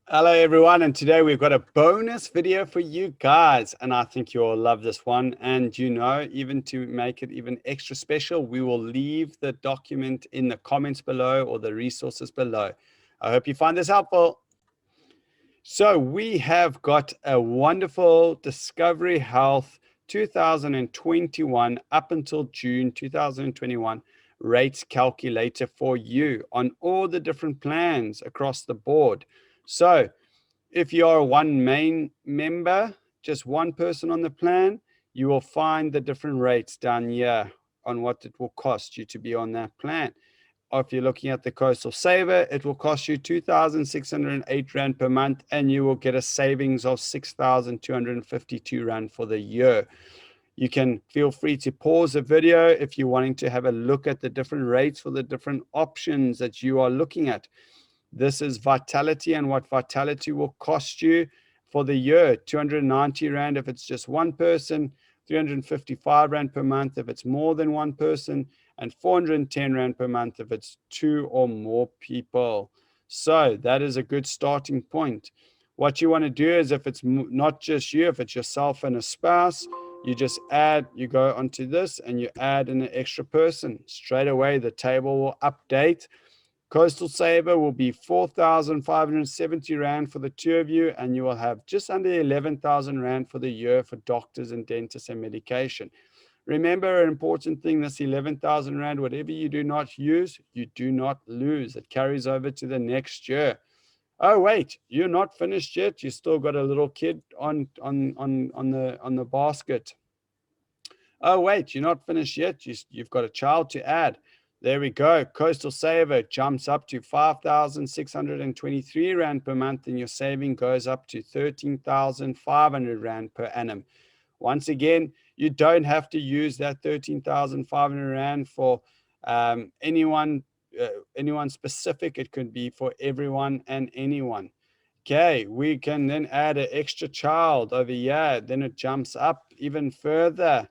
Hello everyone, and today we've got a bonus video for you guys, and I think you'll love this one. And even to make it even extra special, we will leave the document in the comments below or the resources below. I hope you find this helpful. So we have got a wonderful Discovery Health 2021 up until June 2021 rates calculator for you on all the different plans across the board. So if you're one main member, just one person on the plan, you will find the different rates down here on what it will cost you to be on that plan. Or if you're looking at the Coastal Saver, it will cost you 2,608 Rand per month, and you will get a savings of 6,252 Rand for the year. You can feel free to pause the video if you're wanting to have a look at the different rates for the different options that you are looking at. This is Vitality, and what Vitality will cost you for the year: 290 Rand if it's just one person, 355 Rand per month if it's more than one person, and 410 Rand per month if it's two or more people. So that is a good starting point. What you want to do is, if it's not just you, if it's yourself and a spouse, you just add, you go onto this and you add in an extra person. Straight away, the table will update. Coastal Saver will be 4,570 Rand for the two of you, and you will have just under 11,000 Rand for the year for doctors and dentists and medication. Remember, an important thing: this 11,000 Rand, whatever you do not use, you do not lose. It carries over to the next year. Oh, wait, you're not finished yet. You still got a little kid on the basket. Oh, wait, you're not finished yet. You've got a child to add. There we go. Coastal Saver jumps up to 5,623 Rand per month, and your saving goes up to 13,500 Rand per annum. Once again, you don't have to use that 13,500 Rand for anyone, anyone specific. It could be for everyone and anyone. Okay, we can then add an extra child over here. Then it jumps up even further.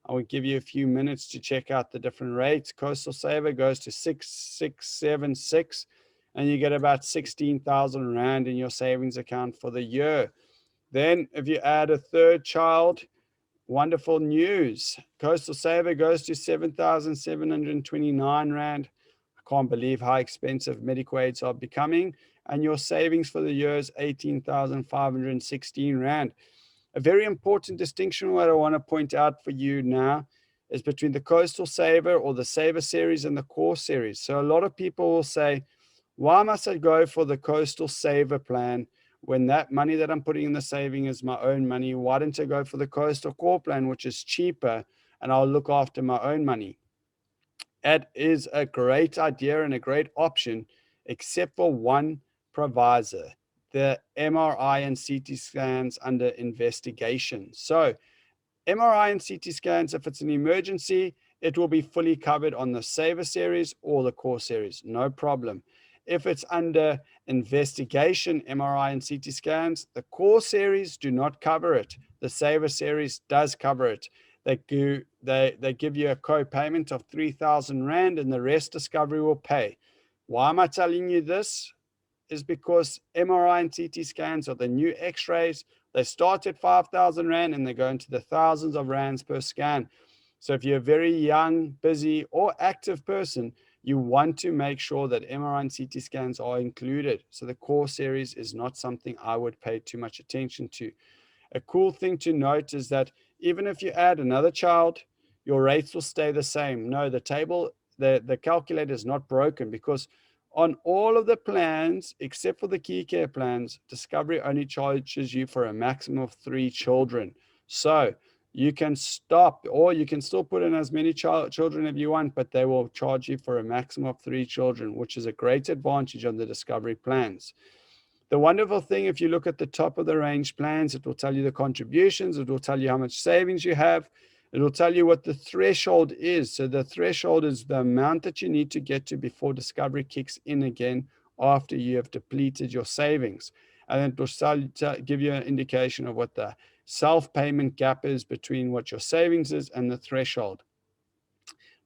I will give you a few minutes to check out the different rates. Coastal Saver goes to 6,676, and you get about 16,000 Rand in your savings account for the year. Then, if you add a third child, wonderful news. Coastal Saver goes to 7,729 Rand. I can't believe how expensive medical aids are becoming. And your savings for the year is 18,516 Rand. A very important distinction what I want to point out for you now is between the Coastal Saver or the Saver series and the Core series. So a lot of people will say, why must I go for the Coastal Saver plan when that money that I'm putting in the saving is my own money? Why don't I go for the Coastal Core plan, which is cheaper, and I'll look after my own money? It is a great idea and a great option, except for one provisor: the MRI and CT scans under investigation. So MRI and CT scans, if it's an emergency, it will be fully covered on the Saver series or the Core series, no problem. If it's under investigation, MRI and CT scans, the Core series do not cover it. The Saver series does cover it. They give you a co-payment of 3,000 Rand, and the rest Discovery will pay. Why am I telling you this? Is because MRI and CT scans are the new x-rays. They start at 5,000 Rand and they go into the thousands of Rands per scan. So if you're a very young, busy, or active person, you want to make sure that MRI and CT scans are included. So the Core series is not something I would pay too much attention to. A cool thing to note is that even if you add another child, your rates will stay the same. No, the table, the calculator is not broken, because on all of the plans, except for the key care plans, Discovery only charges you for a maximum of 3 children. So you can stop, or you can still put in as many children if you want, but they will charge you for a maximum of 3 children, which is a great advantage on the Discovery plans. The wonderful thing, if you look at the top of the range plans, it will tell you the contributions. It will tell you how much savings you have. It will tell you what the threshold is. So the threshold is the amount that you need to get to before Discovery kicks in again after you have depleted your savings. And then it will give you an indication of what the self-payment gap is between what your savings is and the threshold.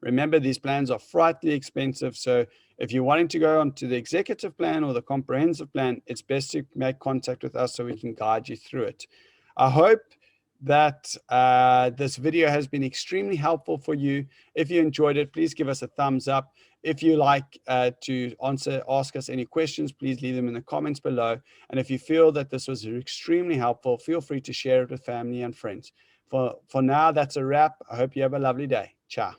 Remember, these plans are frightfully expensive, so If you're wanting to go on to the executive plan or the comprehensive plan, it's best to make contact with us so we can guide you through it. I hope that this video has been extremely helpful for you. If you enjoyed it, please give us a thumbs up. If you like to ask us any questions, please leave them in the comments below. And if you feel that this was extremely helpful, feel free to share it with family and friends. For now, that's a wrap. I hope you have a lovely day. Ciao.